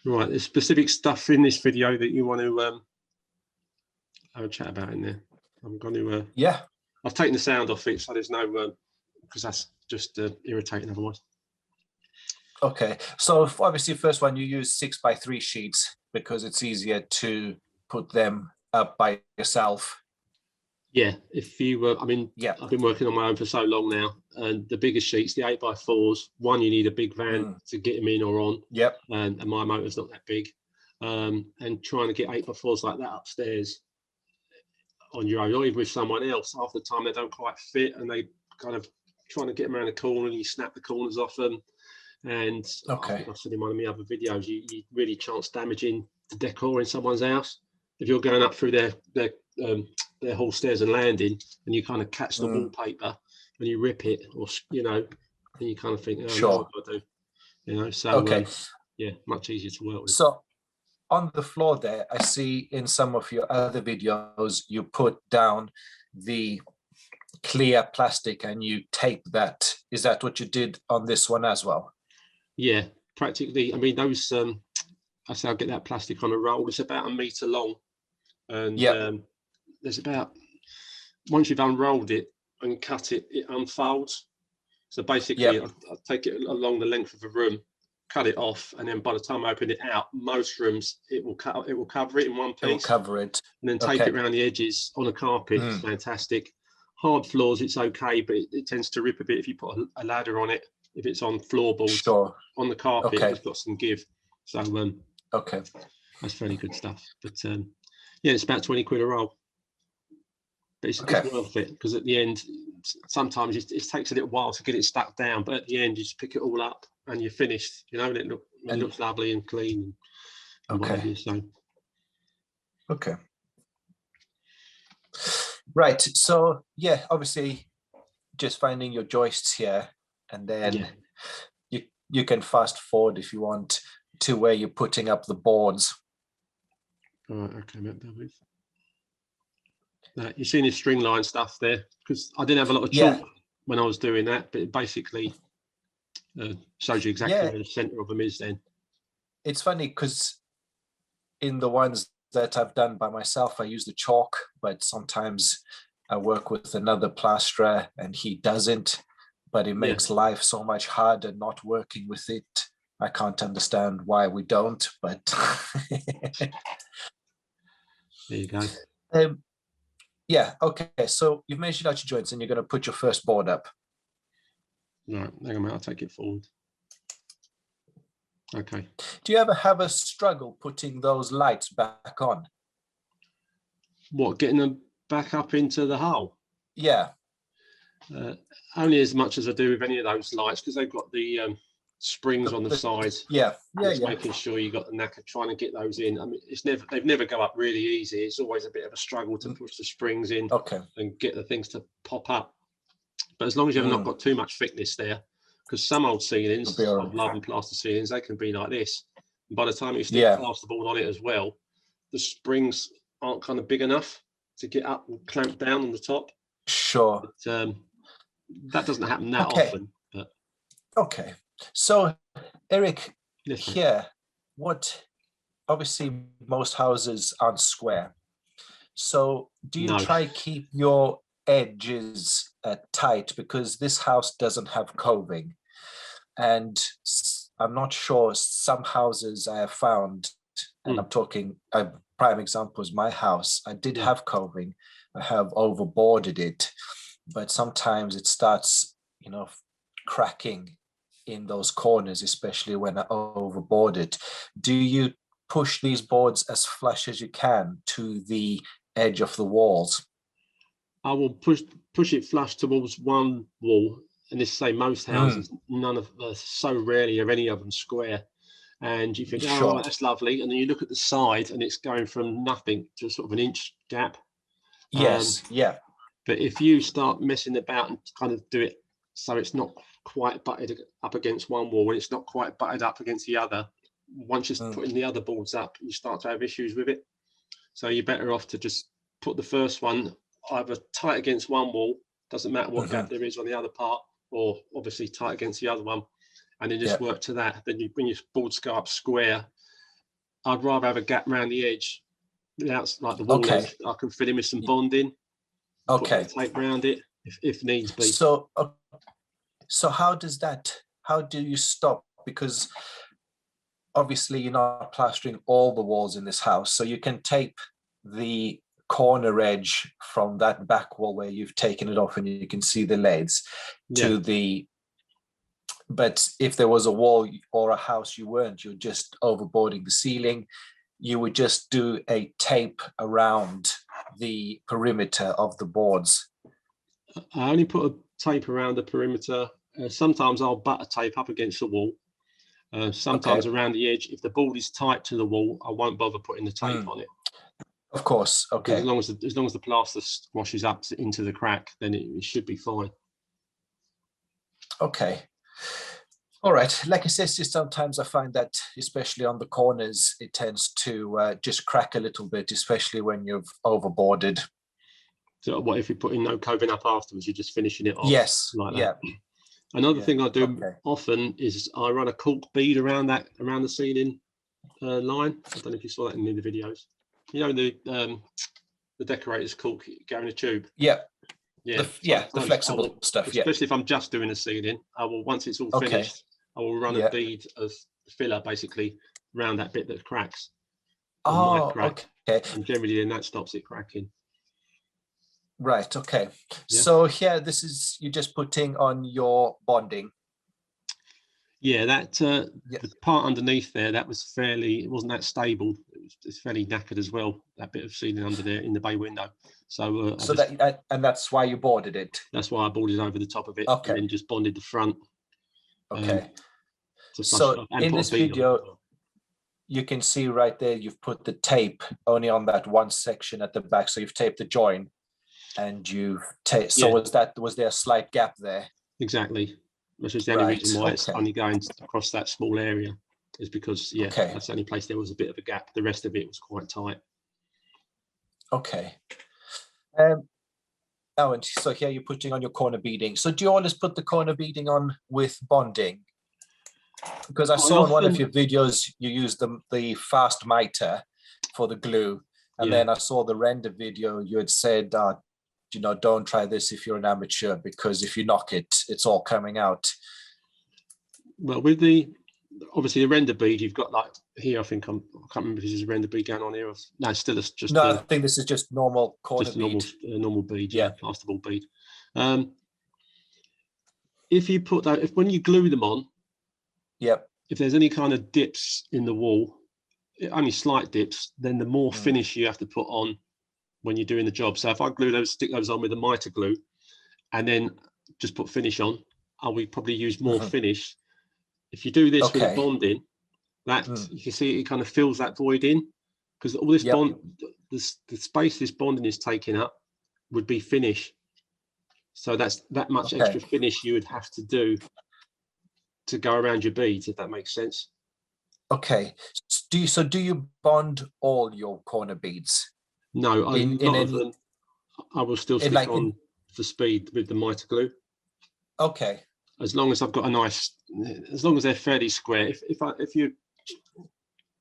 Right, there's specific stuff in this video that you want to have a chat about in there. I'm going to. I've taken the sound off it, so there's no because that's just irritating otherwise. Okay, so obviously, first one you use 6x3 sheets because it's easier to put them up by yourself. Yeah, if you, I've been working on my own for so long now, and the bigger sheets, the 8x4s, one you need a big van to get them in or on. Yep. And my motor's not that big, and trying to get 8x4s like that upstairs on your own, or even with someone else, half the time they don't quite fit, and they kind of trying to get them around the corner, and you snap the corners off them. And I think I've said in one of my other videos, you really chance damaging the decor in someone's house if you're going up through their hall stairs and landing, and you kind of catch the wallpaper and you rip it, or and you kind of think, oh, sure, what do I do? So much easier to work with. So on the floor there, I see in some of your other videos you put down the clear plastic and you tape that. Is that what you did on this one as well? Yeah, practically. I mean, those I say I'll get that plastic on a roll. It's about 1 meter long, and there's about, once you've unrolled it and cut it, it unfolds. So basically, I take it along the length of the room, cut it off, and then by the time I open it out, most rooms it will cover it in one piece. It will cover it, and then tape it around the edges on a carpet. It's fantastic. Hard floors, it's okay, but it tends to rip a bit if you put a ladder on it. If it's on floorboards, sure. On the carpet, it's got some give. So that's fairly good stuff. But it's about 20 quid a roll. But it's worth it, because at the end, sometimes it takes a little while to get it stuck down, but at the end you just pick it all up and you're finished, and it looks lovely and clean. Right, so obviously just finding your joists here, and then you can fast forward if you want to where you're putting up the boards. All right, okay, you've seen this string line stuff there, because I didn't have a lot of chalk when I was doing that, but it basically shows you exactly where the center of them is then. It's funny because in the ones that I've done by myself, I use the chalk, but sometimes I work with another plasterer and he doesn't, but it makes life so much harder not working with it. I can't understand why we don't, but there you go. Okay, so you've measured out your joints and you're going to put your first board up. Right, hang on a minute, I'll take it forward. Okay. Do you ever have a struggle putting those lights back on? What, getting them back up into the hole? Yeah. Only as much as I do with any of those lights, because they've got the springs on the sides. Making sure you got the knack of trying to get those in. I mean, they never go up really easy. It's always a bit of a struggle to push the springs in and get the things to pop up. But as long as you've not got too much thickness there, because some old ceilings, I've loved and plaster ceilings, they can be like this. And by the time you stick plasterboard on it as well, the springs aren't kind of big enough to get up and clamp down on the top. Sure. But, that doesn't happen that often. But. Okay. So, Eric, here, obviously most houses aren't square. So do you try keep your edges tight, because this house doesn't have coving? And I'm not sure, some houses I have found, and I'm talking, a prime example is my house. I did have coving. I have overboarded it, but sometimes it starts, cracking in those corners, especially when I overboard it. Do you push these boards as flush as you can to the edge of the walls? I will push it flush towards one wall, and this say most houses, none of so rarely are any of them square. And you think, oh, that's lovely, and then you look at the side, and it's going from nothing to sort of an inch gap. But if you start messing about and kind of do it so it's not quite butted up against one wall and it's not quite butted up against the other, once you're putting the other boards up, you start to have issues with it. So you're better off to just put the first one either tight against one wall, doesn't matter what gap there is on the other part, or obviously tight against the other one, and then just work to that. Then you bring your boards go up square, I'd rather have a gap around the edge. That's like the wall edge. I can fill in with some bonding. Put a tape around it if needs be. So how do you stop? Because obviously you're not plastering all the walls in this house, so you can tape the corner edge from that back wall where you've taken it off and you can see the leads to the, but if there was a wall or a house you're just overboarding the ceiling, you would just do a tape around the perimeter of the boards. I only put a tape around the perimeter. Sometimes I'll butt a tape up against the wall. Sometimes around the edge. If the board is tight to the wall, I won't bother putting the tape on it. Of course, okay. As long as the plaster washes up into the crack, then it should be fine. Okay. All right. Like I said, sometimes I find that, especially on the corners, it tends to just crack a little bit, especially when you've overboarded. So what if you're putting no coving up afterwards? You're just finishing it off. Yes. Like that. Another thing I do often is I run a cork bead around the ceiling line. I don't know if you saw that in the videos. You know the decorator's cork going in a tube. Yeah. Yeah. The flexible stuff. Especially if I'm just doing a ceiling, I will, once it's all finished, I will run a bead of filler basically around that bit that cracks. Okay. And generally then that stops it cracking. Right. Okay. Yeah. So here, this is you just putting on your bonding. Yeah, that the part underneath there, that was it wasn't that stable. It's fairly knackered as well. That bit of ceiling under there in the bay window. So and that's why you boarded it. That's why I boarded over the top of it. And then just bonded the front. Okay. So in this video, you can see right there, you've put the tape only on that one section at the back. So you've taped the join. And you've so was there a slight gap there? Exactly, which is the only reason why it's only going across that small area, is because that's the only place there was a bit of a gap. The rest of it was quite tight. Okay. And so here you're putting on your corner beading. So do you always put the corner beading on with bonding? Because I saw in one of your videos you used the fast miter for the glue, and then I saw the render video. You had said, don't try this if you're an amateur, because if you knock it, it's all coming out. Well, with obviously the render bead, you've got like here, I can't remember if this is a render bead going on here. No, still it's just. No, I think this is just normal corner bead. Normal bead, plasterboard bead. If you put that, when you glue them on, if there's any kind of dips in the wall, only slight dips, then the more finish you have to put on when you're doing the job. So if I stick those on with a miter glue and then just put finish on, I will probably use more finish. If you do this with bonding, that you can see it kind of fills that void in, because all this the space this bonding is taking up would be finish. So that's that much extra finish you would have to do to go around your beads, if that makes sense. Okay. Do you bond all your corner beads? No, a lot of them I will still stick on for speed with the miter glue. Okay. As long as I've got as long as they're fairly square.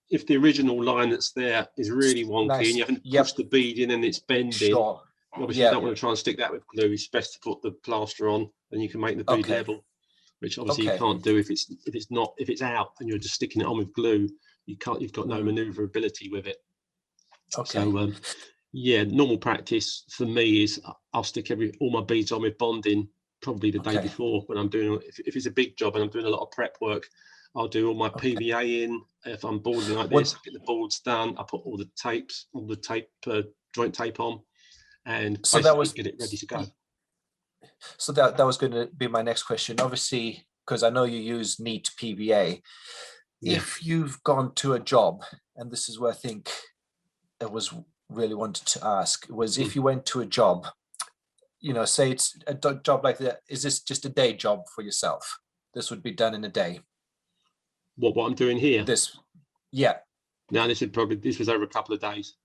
If the original line that's there is really wonky and you haven't pushed the bead in and it's bending, obviously you don't want to try and stick that with glue. It's best to put the plaster on, and you can make the bead level, which obviously you can't do if it's out and you're just sticking it on with glue. You've got no maneuverability with it. Okay. So normal practice for me is I'll stick all my beads on with bonding probably the day before when I'm doing. If it's a big job and I'm doing a lot of prep work, I'll do all my PVA in. If I'm boarding like this, I get the boards done. I put all the joint tape on, and get it ready to go. So that was going to be my next question. Obviously, because I know you use neat PVA. If you've gone to a job, and this is where I think I was really wanted to ask, was if you went to a job, say it's a job like that, is this just a day job for yourself? This would be done in a day. What I'm doing here? No, this was over a couple of days.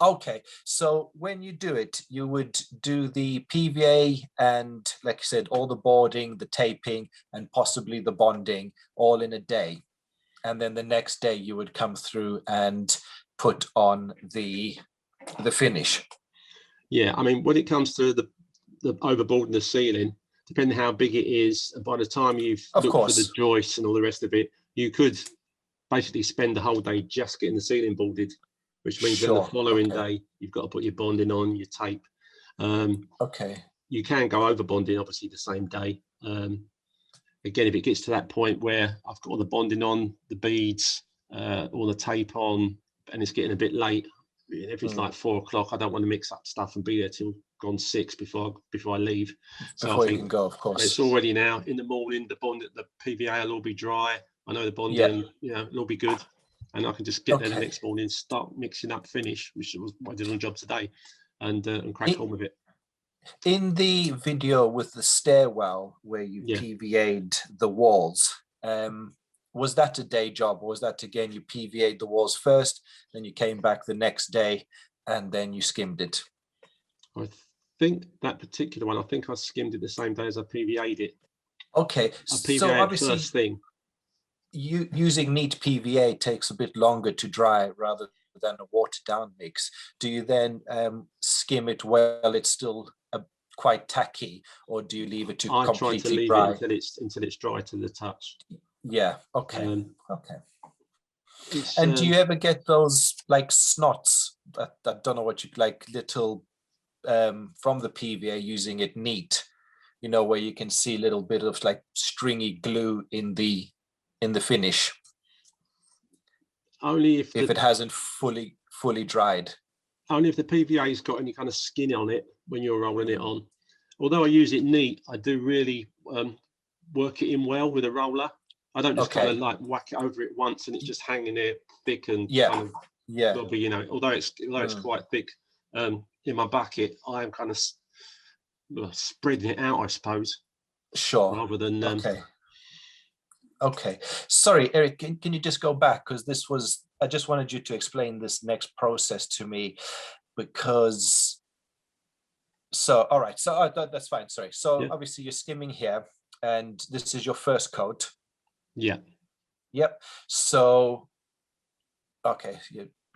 Okay, so when you do it, you would do the PVA and, like you said, all the boarding, the taping, and possibly the bonding all in a day. and then the next day you would come through and put on the finish. Yeah, I mean, when it comes to the overboarding the ceiling, depending how big it is, and by the time you've looked for the joists and all the rest of it, you could basically spend the whole day just getting the ceiling boarded, which means then the following day you've got to put your bonding on, your tape. You can go over bonding obviously the same day. Again, if it gets to that point where I've got all the bonding on, the beads, all the tape on, and it's getting a bit late, if it's like 4 o'clock, I don't want to mix up stuff and be there till gone 6 before I leave. So I think you can go, of course. It's already now in the morning. The PVA will all be dry. I know the bonding, it'll all be good, and I can just get there the next morning, start mixing up finish, which was what I did on the job today, and crack on with it. In the video with the stairwell where you PVA'd the walls, was that a day job, or was that again you PVA'd the walls first, then you came back the next day and then you skimmed it? I think that particular one, I skimmed it the same day as I PVA'd it. Okay, so obviously first thing. Using neat PVA takes a bit longer to dry rather than a watered down mix. Do you then skim it while it's still quite tacky, or do you leave it to completely dry? I try to leave it until it's dry to the touch. Yeah. Okay. And do you ever get those like snots? I don't know what you like, little from the PVA using it neat, where you can see a little bit of like stringy glue in the finish. Only if it hasn't fully dried. Only if the PVA's got any kind of skin on it when you're rolling it on. Although I use it neat, I do really work it in well with a roller. I don't just kind of like whack it over it once and it's just hanging there thick and kind of blobby, although it's quite thick in my bucket, I am kind of spreading it out, I suppose. Sure. Rather than Okay. Sorry, Eric, can you just go back, because I just wanted you to explain this next process to me, because all right, so that's fine. Sorry. So obviously you're skimming here and this is your first coat. Yeah. Yep. So, okay,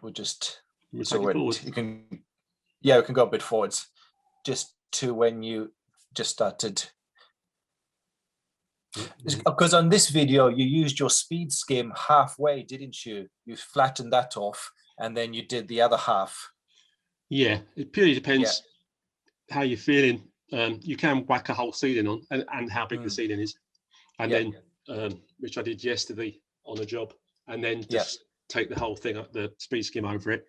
we'll just we can go a bit forwards, just to when you just started. Because on this video you used your speed skim halfway, didn't you? You flattened that off and then you did the other half. Yeah, it purely depends how you're feeling. You can whack a whole ceiling on and how big the ceiling is, and then which I did yesterday on a job, and then just take the whole thing up, the speed skim over it,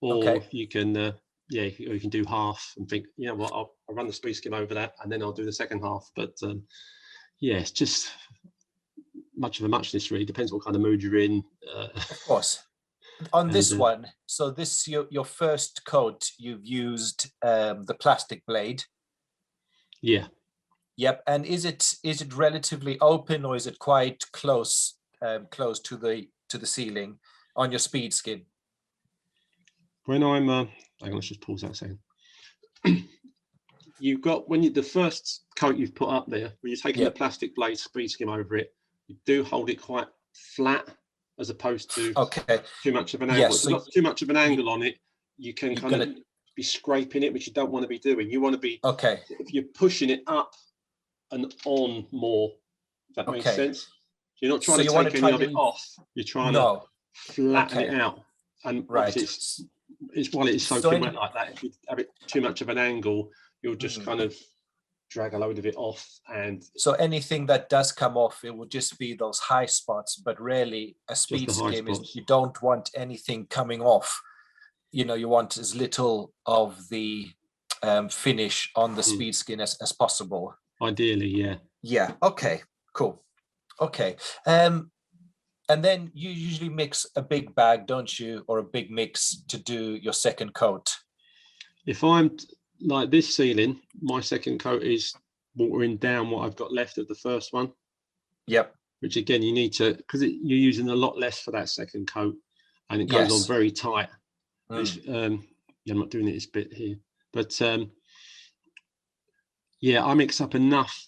or you can you can do half and think, I'll run the speed skim over that and then I'll do the second half. But it's just much of a muchness, really. Depends what kind of mood you're in. Of course. On this one, so this your first coat, you've used the plastic blade. Yeah. Yep. And is it relatively open, or is it quite close to the ceiling on your speed skim? When I'm hang on, let's just pause that a second. You've got the first coat you've put up there, when you're taking the plastic blade speed skim over it, you do hold it quite flat as opposed to too much of an angle. If you've got too much of an angle on it, you can kind of be scraping it, which you don't want to be doing. You want to be if you're pushing it up and on more, if that makes sense. So you're not trying to take any of it off. You're trying to flatten it out. And it's while it is soaking wet like that, if you have it too much of an angle, you'll just kind of drag a load of it off. And so anything that does come off, it will just be those high spots, but really a speed skim is, you don't want anything coming off. You want as little of the finish on the speed skim as possible. Ideally, yeah. Okay, cool. Okay. And then you usually mix a big bag, don't you, or a big mix to do your second coat? If I'm like this ceiling, my second coat is watering down what I've got left of the first one. Yep. Which again, you need to, because you're using a lot less for that second coat, and it goes on very tight. Which, I'm not doing it this bit here, but I mix up enough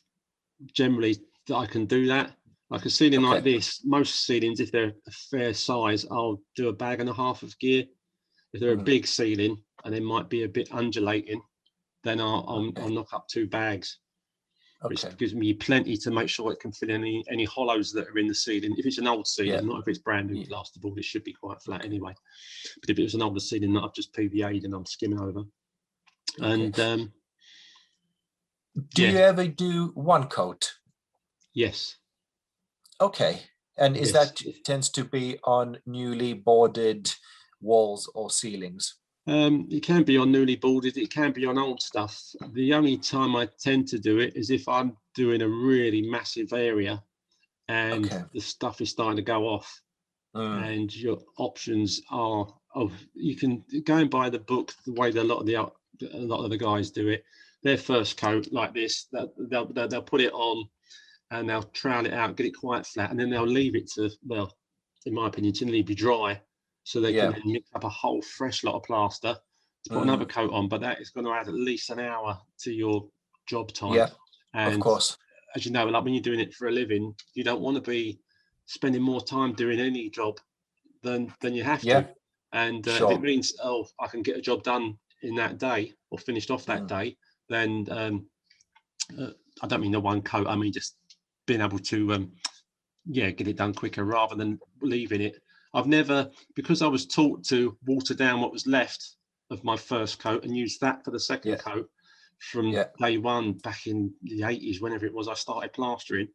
generally that I can do that. Like a ceiling like this, most ceilings, if they're a fair size, I'll do a bag and a half of gear. If they're a big ceiling and they might be a bit undulating, then I'll knock up 2 bags. Which gives me plenty to make sure it can fill any hollows that are in the ceiling. If it's an old ceiling, not if it's brand new plasterboard, it should be quite flat anyway. But if it was an older ceiling that I've just PVA'd and I'm skimming over. And do you ever do one coat? Yes. Okay. And is that tends to be on newly boarded walls or ceilings? It can be on newly boarded, it can be on old stuff. The only time I tend to do it is if I'm doing a really massive area and the stuff is starting to go off, and your options are, you can go and buy the book the way a lot of the guys do it. Their first coat like this, they'll put it on and they'll trowel it out, get it quite flat, and then they'll leave it to, well, in my opinion, to leave it dry. So they can then mix up a whole fresh lot of plaster to put another coat on, but that is going to add at least an hour to your job time. Yeah, and of course. As you know, like when you're doing it for a living, you don't want to be spending more time doing any job than you have to. And if it means, I can get a job done in that day or finished off that day, then I don't mean the one coat. I mean just being able to get it done quicker rather than leaving it. I've never, because I was taught to water down what was left of my first coat and use that for the second coat from day one back in the 80s, whenever it was I started plastering.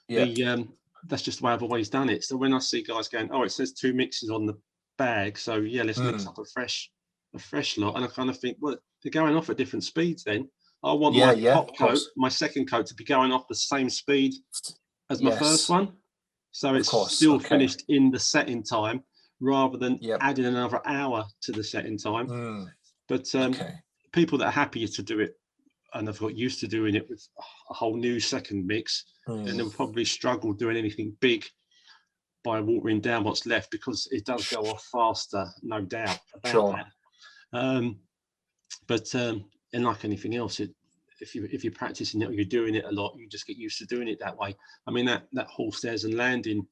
That's just the way I've always done it. So when I see guys going, it says 2 mixes on the bag, so let's mix up a fresh lot, and I kind of think, well, they're going off at different speeds then. I want my top coat, my second coat, to be going off the same speed as my first one. So it's still finished in the setting time rather than adding another hour to the setting time. But people that are happier to do it and have got used to doing it with a whole new second mix, and they'll probably struggle doing anything big by watering down what's left, because it does go off faster, no doubt about that. But like anything else, if you're practicing it or you're doing it a lot, you just get used to doing it that way. I mean, that hall stairs and landing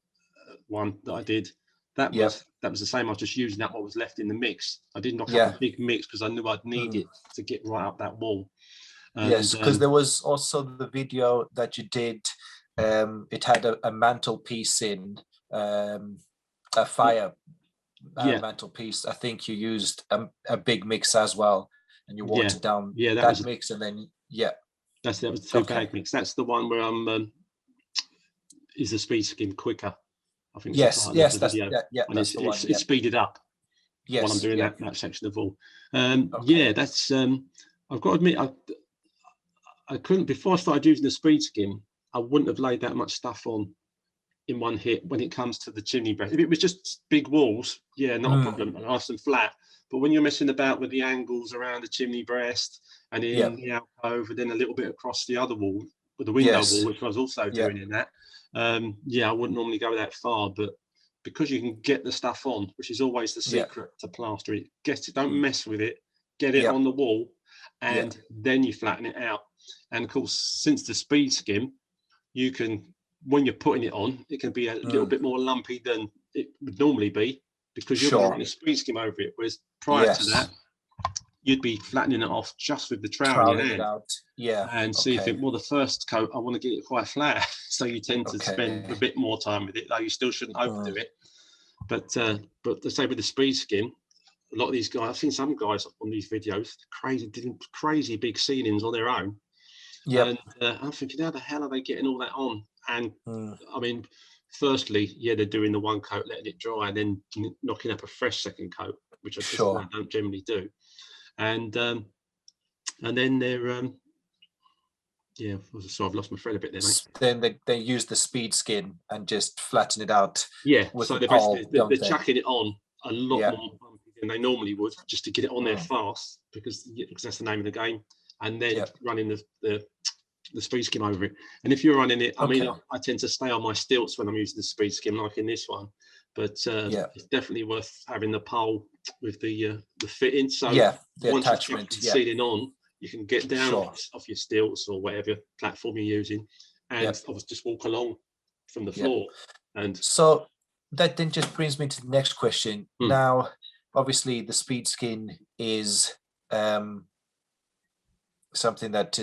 one that I did, that was the same. I was just using what was left in the mix. I didn't knock up a big mix because I knew I'd need it to get right up that wall. Yes, because there was also the video that you did. It had a mantelpiece in, a fire mantelpiece. I think you used a big mix as well, and you watered down that mix, and then that was the 2 bag mix. That's the one where I'm is the speed skim quicker, I think. That's the one. It's speeded up while I'm doing that section of wall. That's I've got to admit, I couldn't, before I started using the speed skim, I wouldn't have laid that much stuff on in one hit when it comes to the chimney breast. If it was just big walls, not a problem, nice and flat. But when you're messing about with the angles around the chimney breast and in the alcove, and then a little bit across the other wall with the window wall, which I was also doing in that, I wouldn't normally go that far. But because you can get the stuff on, which is always the secret to plaster it, don't mess with it, get it on the wall, and then you flatten it out. And of course, since the speed skim, you can, when you're putting it on, it can be a little bit more lumpy than it would normally be, because you're running a speed skim over it. Whereas prior to that, you'd be flattening it off just with the trowel in your hand. And so you think, well, the first coat, I want to get it quite flat. So you tend to spend a bit more time with it, though you still shouldn't overdo it. But to say with the speed skim, a lot of these guys, I've seen some guys on these videos, doing crazy big ceilings on their own. And I'm thinking, how the hell are they getting all that on? And I mean, firstly, they're doing the one coat, letting it dry, and then knocking up a fresh second coat, which I don't generally do. And then they're so I've lost my thread a bit there, mate. Then they use the speed skim and just flatten it out. So they're chucking it on a lot more bumpy than they normally would, just to get it on there fast, because that's the name of the game. And then running the speed skim over it. And if you're running it, I mean, I tend to stay on my stilts when I'm using the speed skim, like in this one. But it's definitely worth having the pole with the fitting. So the once attachment, the ceiling on, you can get down off your stilts or whatever platform you're using, and just walk along from the floor. And so that then just brings me to the next question. Now, obviously, the speed skin is something that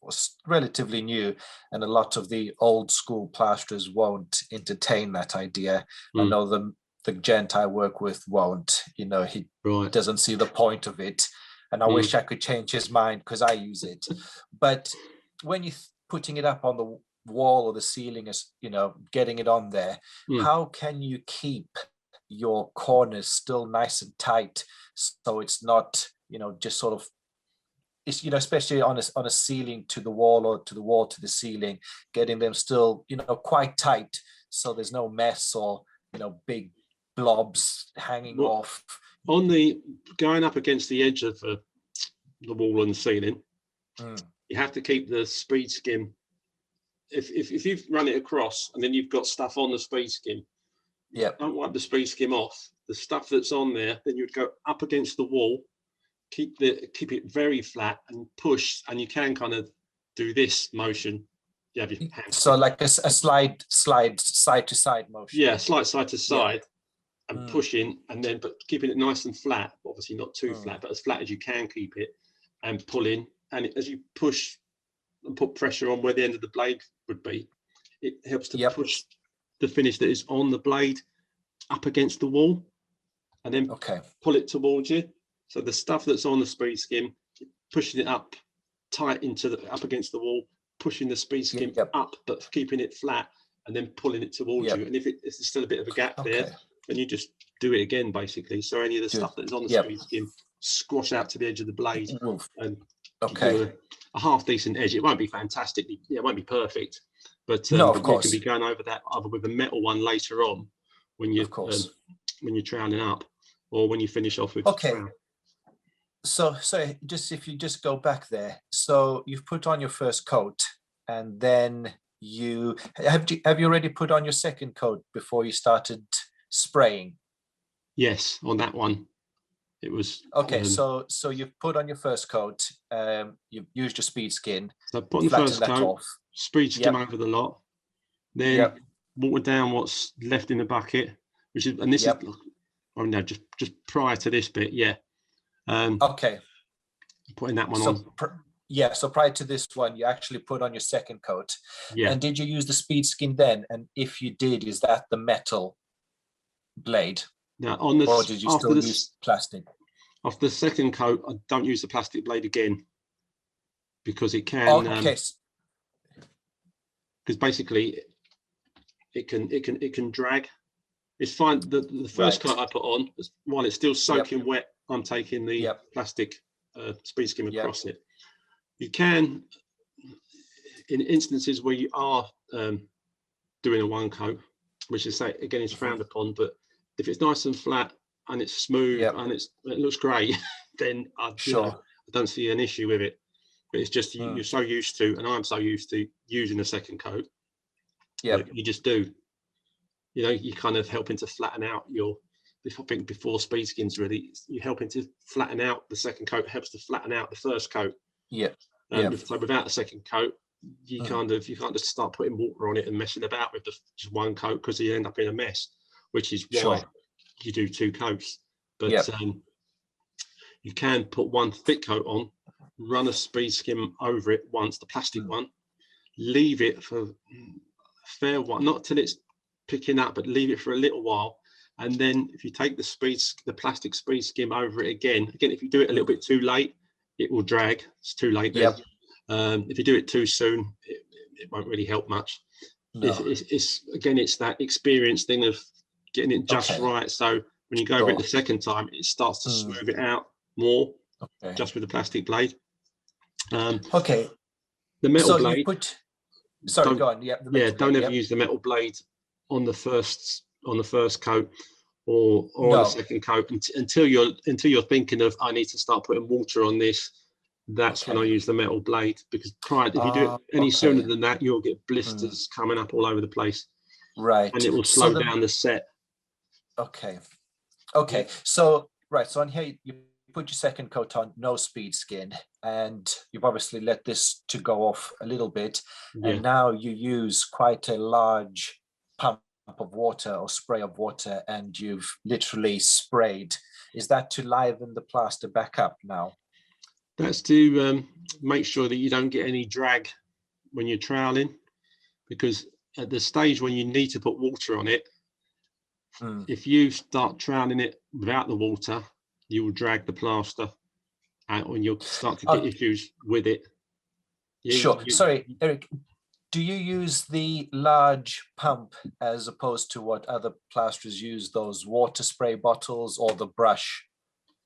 was relatively new, and a lot of the old school plasterers won't entertain that idea. I know the gent I work with won't. He doesn't see the point of it, and I wish I could change his mind because I use it. But when you're putting it up on the wall or the ceiling, as getting it on there, how can you keep your corners still nice and tight so it's not just sort of, it's especially on a ceiling to the wall, or to the wall to the ceiling, getting them still quite tight so there's no mess or big blobs hanging off on the going up against the edge of the wall and the ceiling. You have to keep the speed skim. If you've run it across and then you've got stuff on the speed skim, don't wipe the speed skim off. The stuff that's on there, then you'd go up against the wall, keep it very flat and push, and you can kind of do this motion. You have your hands. So like a slide side to side motion. Yeah, slide side to side and pushing, and then but keeping it nice and flat. Obviously not too flat, but as flat as you can keep it, and pulling. And as you push and put pressure on where the end of the blade would be, it helps to push the finish that is on the blade up against the wall, and then pull it towards you. So the stuff that's on the speed skim, pushing it up tight up against the wall, pushing the speed skim up, but keeping it flat, and then pulling it towards you. And if there's still a bit of a gap there, then you just do it again, basically. So any of the stuff that's on the speed skim, squash out to the edge of the blade, and a half decent edge. It won't be fantastic. It won't be perfect, but you can be going over that either with a metal one later on when you're troweling up, or when you finish off with. So if you just go back there, so you've put on your first coat, and then you already put on your second coat before you started spraying? Yes, on that one. It was so you've put on your first coat, you've used your speed skin. So put on the first coat, speed skim over the lot, then water down what's left in the bucket, which is, and this is just prior to this bit, putting that one on. So prior to this one, you actually put on your second coat. And did you use the speed skin then? And if you did, is that the metal blade? Now on the, or did you still use plastic? After the second coat, I don't use the plastic blade again, because it can. Because basically, it can drag. It's fine. The first coat I put on, while it's still soaking wet, I'm taking the plastic speed skim across it. You can, in instances where you are doing a one coat, which is again is frowned upon, but if it's nice and flat and it's smooth and it looks great, then I don't see an issue with it. But it's just you're so used to, and I'm so used to using a second coat. You just do. You're kind of helping to flatten out I think before speed skins really, you're helping to flatten out the second coat, helps to flatten out the first coat. So without the second coat, you can't just start putting water on it and messing about with just one coat, because you end up in a mess, which is why you do two coats. But you can put one thick coat on, run a speed skim over it once, the plastic one, leave it for a fair while, not till it's picking up, but leave it for a little while. And then if you take the plastic speed skim over it again, if you do it a little bit too late, it will drag. It's too late then. If you do it too soon, it won't really help much. It's that experience thing of getting it just right. So when you go over it the second time, it starts to smooth it out more, just with the plastic blade. The metal blade. Go on. Don't ever use the metal blade on the first coat or on the second coat until you're thinking of, I need to start putting water on this. That's when I use the metal blade, because if you do it any sooner than that, you'll get blisters coming up all over the place. And it will slow down the set. So on here you put your second coat on, no speed skin, and you've obviously let this to go off a little bit, and now you use quite a large pump of water or spray of water and you've literally sprayed. Is that to liven the plaster back up now? That's to make sure that you don't get any drag when you're troweling, because at the stage when you need to put water on it, if you start troweling it without the water, you will drag the plaster out and you'll start to get issues with it. Sorry, Eric, do you use the large pump as opposed to what other plasterers use, those water spray bottles or the brush?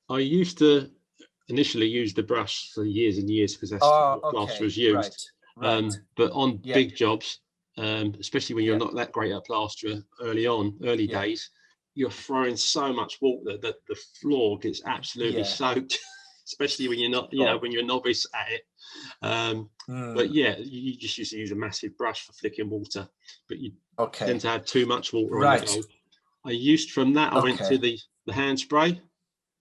I used to initially use the brush for years and years because that's what plasterers used. Right. But on big jobs, especially when you're not that great at plasterer early days, you're throwing so much water that the floor gets absolutely soaked, especially when you're not, when you're a novice at it. But you just used to use a massive brush for flicking water, but you tend to have too much water on the go. I went to the hand spray,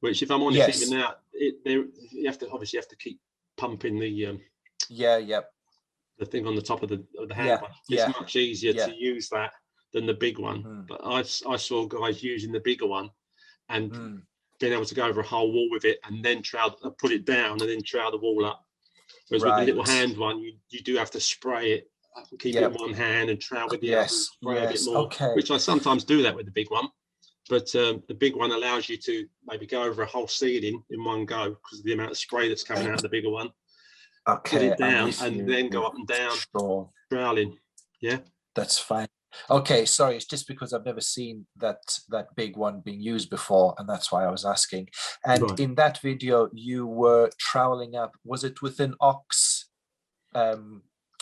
which, if I'm honest, even now, you have to keep pumping the thing on the top of the hand. It's much easier to use that than the big one. But I saw guys using the bigger one and being able to go over a whole wall with it and then put it down and then trowel the wall up. Whereas with the little hand one, you do have to spray it, keep it in one hand and trowel with the other, spray a bit more, which I sometimes do that with the big one. But the big one allows you to maybe go over a whole ceiling in one go because of the amount of spray that's coming out of the bigger one. Put it down and then go up and down, troweling. Yeah, that's fine. Okay, sorry, it's just because I've never seen that big one being used before, and that's why I was asking. And in that video, you were troweling up. Was it with an ox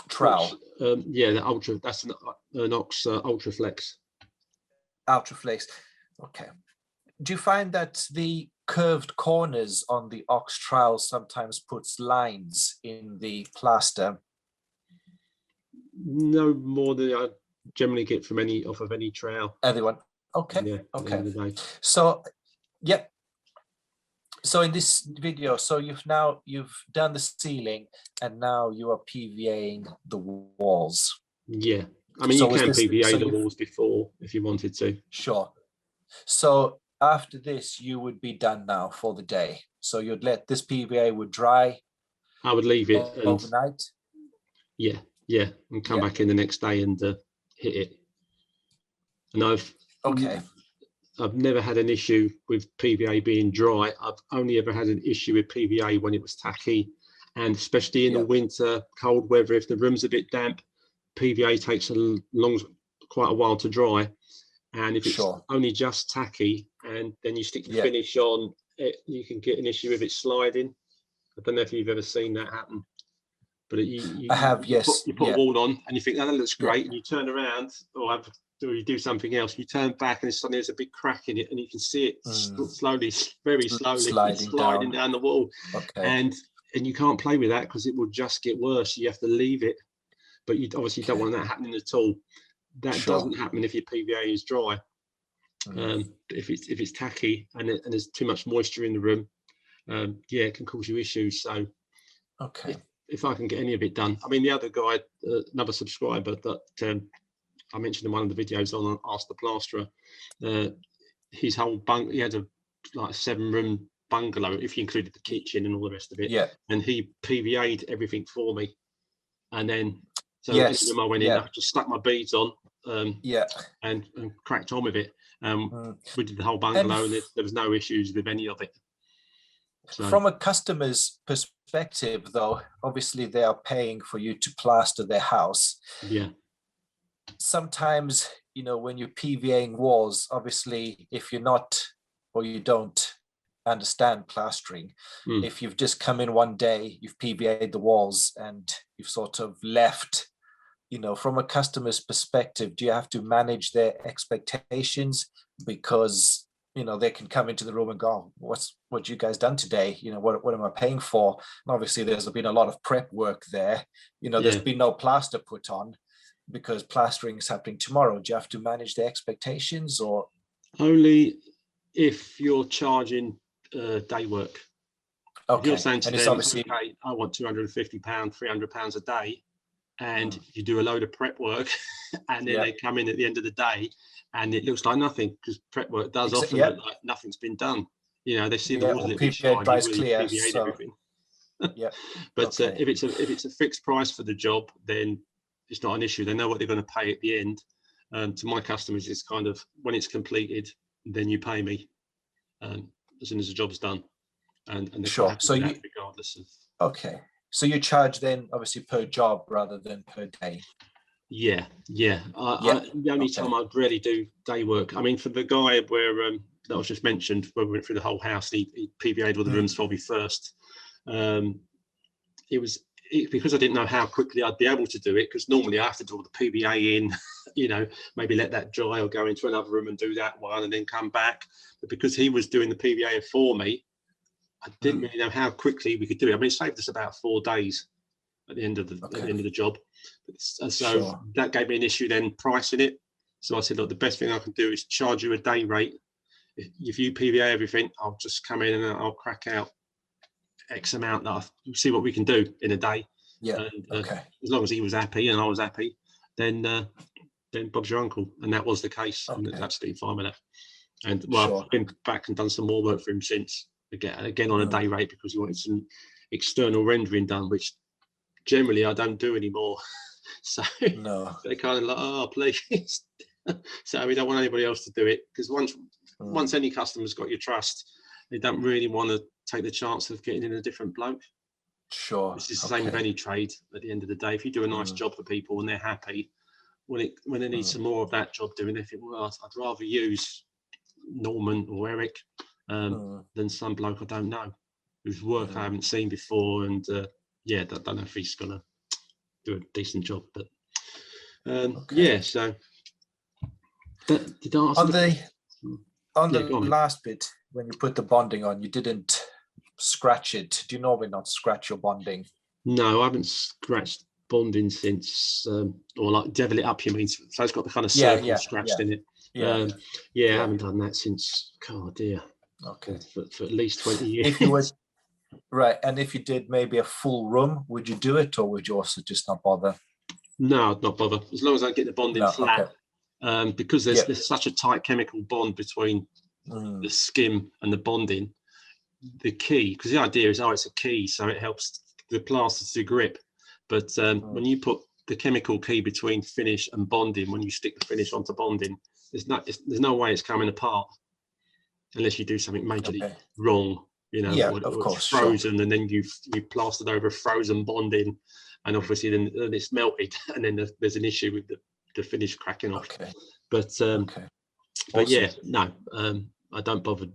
trowel? The ultra. That's an ox Ultraflex. Ultraflex. Okay. Do you find that the curved corners on the ox trowel sometimes puts lines in the plaster? No more than I generally get from off of any trowel. Anyone? Okay. Yeah, okay. So in this video, so you've done the ceiling and now you are PVAing the walls. Yeah. I mean, you can PVA the walls before if you wanted to. Sure. So after this, you would be done now for the day. So you'd let this PVA would dry. I would leave it overnight. Yeah, and come back in the next day and hit it. And I've never had an issue with PVA being dry. I've only ever had an issue with PVA when it was tacky, and especially in the winter, cold weather, if the room's a bit damp, PVA takes quite a while to dry. And if it's only just tacky and then you stick the finish on it, you can get an issue with it sliding. I don't know if you've ever seen that happen, but I have. You put a wall on and you think, that looks great, and you turn around or you do something else, you turn back and suddenly there's a big crack in it and you can see it very slowly sliding down the wall. And you can't play with that because it will just get worse. You have to leave it, but you obviously don't want that happening at all. That doesn't happen if your PVA is dry. If it's tacky and there's too much moisture in the room, it can cause you issues. So if I can get any of it done. I mean, the other guy, another subscriber that I mentioned in one of the videos on Ask the Plasterer, his whole he had a 7-room bungalow, if you included the kitchen and all the rest of it. And he PVA'd everything for me. And then I went in, I just stuck my beads on and cracked on with it. We did the whole bungalow and there was no issues with any of it. So, from a customer's perspective, though, obviously they are paying for you to plaster their house. Yeah. Sometimes, when you're PVAing walls, obviously, if you're not or you don't understand plastering, if you've just come in one day, you've PVA'd the walls and you've sort of left, from a customer's perspective, do you have to manage their expectations? Because they can come into the room and go, what you guys done today? What am I paying for? And obviously there's been a lot of prep work there. There's been no plaster put on because plastering is happening tomorrow. Do you have to manage their expectations, or only if you're charging day work? If you're saying to them, obviously, I want £250, £300 a day, and you do a load of prep work, and then they come in at the end of the day, and it looks like nothing, because prep work does often look like nothing's been done. You know, they see the walls a little bit shiny, really PVA'd everything. But if it's a fixed price for the job, then it's not an issue. They know what they're going to pay at the end. To my customers, it's kind of, when it's completed, then you pay me as soon as the job's done, and sure. So you, regardless of. Okay, so you charge then obviously per job rather than per day. The only time I really do day work, I mean, for the guy where that was just mentioned, where we went through the whole house, he PVA'd all the rooms for me first. Because I didn't know how quickly I'd be able to do it, because normally I have to do all the PVA in, you know, maybe let that dry or go into another room and do that one and then come back. But because he was doing the PVA for me, I didn't really know how quickly we could do it. I mean, it saved us about 4 days at the end of the job. So that gave me an issue then pricing it. So I said, look, the best thing I can do is charge you a day rate. If you PVA everything, I'll just come in and I'll crack out X amount, that I'll see what we can do in a day. As long as he was happy and I was happy, then Bob's your uncle. And that was the case. And it's absolutely fine with that. And I've been back and done some more work for him since, again on a day rate, because he wanted some external rendering done, which generally I don't do anymore. So they kind of like, oh, please. So we don't want anybody else to do it, because once any customer's got your trust, they don't really want to take the chance of getting in a different bloke. This is the same with any trade. At the end of the day, if you do a nice job for people and they're happy, when they need some more of that job doing, they think, well, I'd rather use Norman or Eric than some bloke I don't know, whose work I haven't seen before, and I don't know if he's gonna do a decent job. But so did I answer on the last bit, when you put the bonding on, you didn't scratch it. Do you normally not scratch your bonding? No, I haven't scratched bonding since, or like devil it up, you mean? So it's got the kind of circle scratched in it. I haven't done that since, for at least 20 years. If you were and if you did maybe a full room, would you do it, or would you also just not bother? No, I'd not bother, as long as I get the bonding flat. Because there's such a tight chemical bond between the skim and the bonding. The key, because the idea is, it's a key, so it helps the plaster to grip. But when you put the chemical key between finish and bonding, when you stick the finish onto bonding, there's no way it's coming apart unless you do something majorly wrong. You know, of course, it's frozen, and then you've plastered over frozen bonding, and obviously then it's melted, and then there's an issue with the finish cracking off. But I don't bother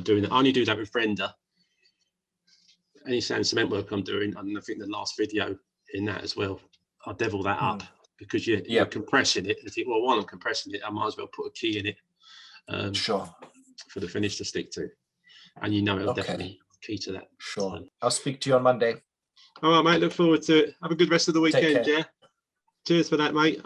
doing that. I only do that with render. Any sand cement work I'm doing, and I think the last video in that as well, I devil that up, because you're compressing it. And I think, well, while I'm compressing it, I might as well put a key in it for the finish to stick to. And it'll definitely key to that. I'll speak to you on Monday. All right, mate. Look forward to it. Have a good rest of the weekend. Yeah. Cheers for that, mate.